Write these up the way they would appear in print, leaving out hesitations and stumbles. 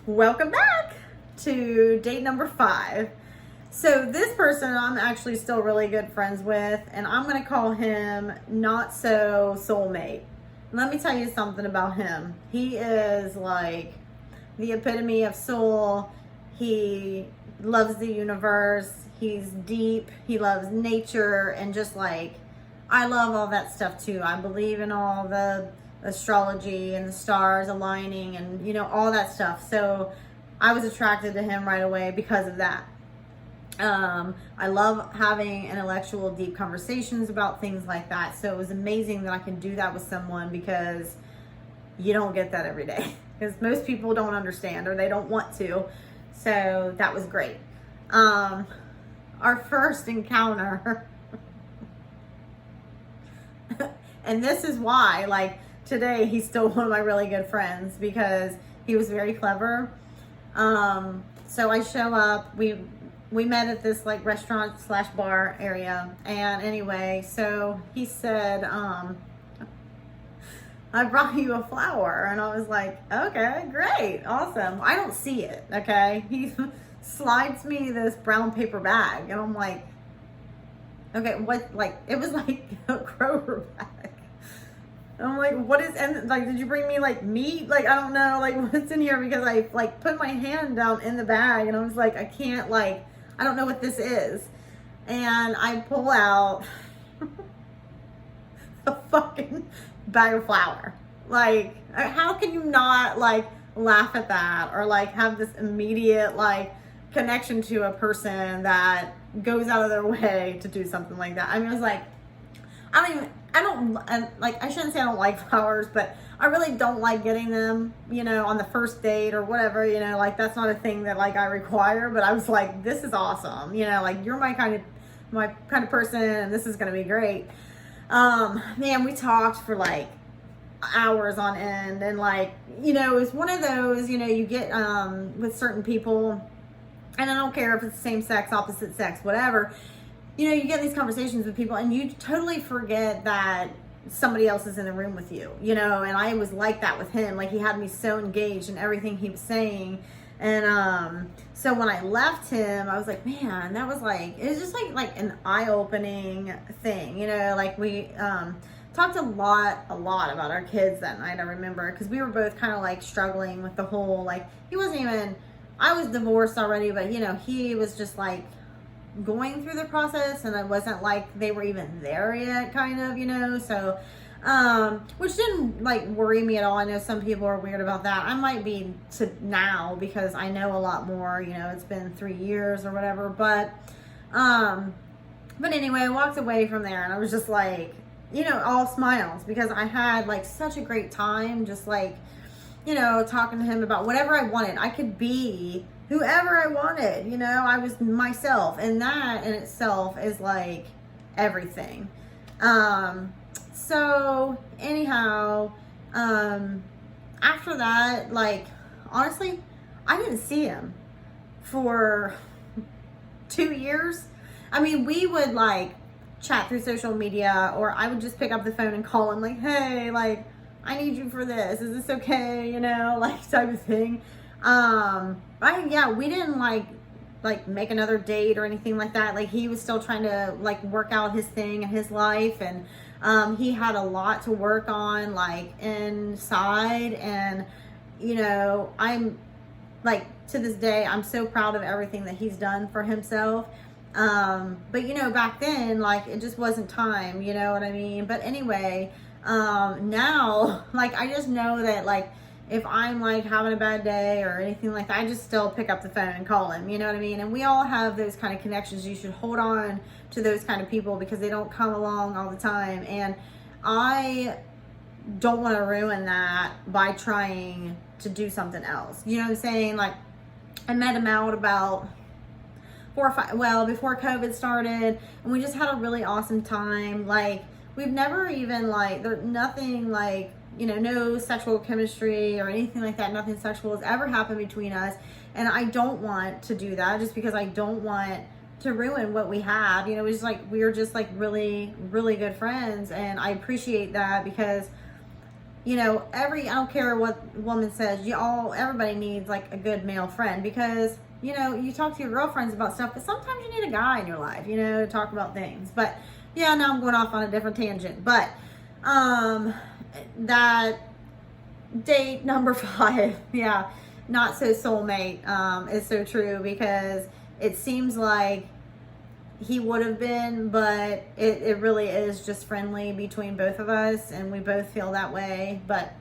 Welcome back to date number 5. So this person I'm actually still really good friends with, and I'm going to call him not so soulmate. Let me tell you something about him. He is like the epitome of soul. He loves the universe. He's deep. He loves nature, and just like I love all that stuff too. I believe in all the astrology and the stars aligning and all that stuff. So I was attracted to him right away because of that. I love having intellectual deep conversations about things like that. So it was amazing that I can do that with someone, because you don't get that every day, because most people don't understand or they don't want to. So that was great. Our first encounter and this is why, like, today he's still one of my really good friends, because he was very clever. So I show up, we met at this like restaurant / bar area, and anyway, so he said, I brought you a flower, and I was like, okay, great, awesome. I don't see it, okay? He slides me this brown paper bag, and I'm like, okay, what, like, it was like a Kroger bag. I'm like, what is, and like, did you bring me like meat? Like, I don't know, like, what's in here? Because I like put my hand down in the bag, and I was like, I can't, like, I don't know what this is. And I pull out a fucking bag of flour. Like, how can you not like laugh at that, or like have this immediate like connection to a person that goes out of their way to do something like that? I mean, it was like, I shouldn't say I don't like flowers, but I really don't like getting them, on the first date or whatever, like that's not a thing that like I require. But I was like, this is awesome, like you're my kind of person, and this is going to be great. Man, we talked for like hours on end, and like, it was one of those, you get, with certain people, and I don't care if it's same sex, opposite sex, whatever, you get these conversations with people, and you totally forget that somebody else is in the room with you, and I was like that with him. Like, he had me so engaged in everything he was saying. And so when I left him, I was like, man, that was like, it was just like an eye-opening thing, like we talked a lot about our kids that night. I remember, because we were both kind of like struggling with the whole, like, I was divorced already, but he was just like going through the process, and I wasn't like they were even there yet, kind of, so which didn't like worry me at all. I know some people are weird about that. I might be to now, because I know a lot more, it's been 3 years or whatever, but anyway, I walked away from there, and I was just like, all smiles, because I had like such a great time, just like, talking to him about whatever I wanted. I could be whoever I wanted, I was myself, and that in itself is like everything. So anyhow, after that, like, honestly, I didn't see him for 2 years. I mean, we would like chat through social media, or I would just pick up the phone and call him like, hey, like, I need you for this. Is this okay? Like, type of thing. We didn't like make another date or anything like that. Like, he was still trying to like work out his thing in his life, and he had a lot to work on, like, inside. And I'm like, to this day, I'm so proud of everything that he's done for himself. But back then, like, it just wasn't time, you know what I mean? But anyway, now, like, I just know that, like, if I'm like having a bad day or anything like that, I just still pick up the phone and call him, you know what I mean? And we all have those kind of connections. You should hold on to those kind of people, because they don't come along all the time. And I don't want to ruin that by trying to do something else. You know what I'm saying? Like, I met him out about 4 or 5, well, before COVID started, and we just had a really awesome time. Like, we've never even like, there's nothing like, no sexual chemistry or anything like that. Nothing sexual has ever happened between us. And I don't want to do that, just because I don't want to ruin what we have. It's just like, we're just like really, really good friends. And I appreciate that, because you know, I don't care what woman says, everybody needs like a good male friend, because, you know, you talk to your girlfriends about stuff, but sometimes you need a guy in your life, you know, to talk about things. But yeah, now I'm going off on a different tangent. But that date number 5, yeah, not so soulmate, is so true, because it seems like he would have been, but it really is just friendly between both of us, and we both feel that way. But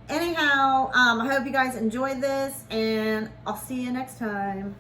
anyhow, I hope you guys enjoyed this, and I'll see you next time.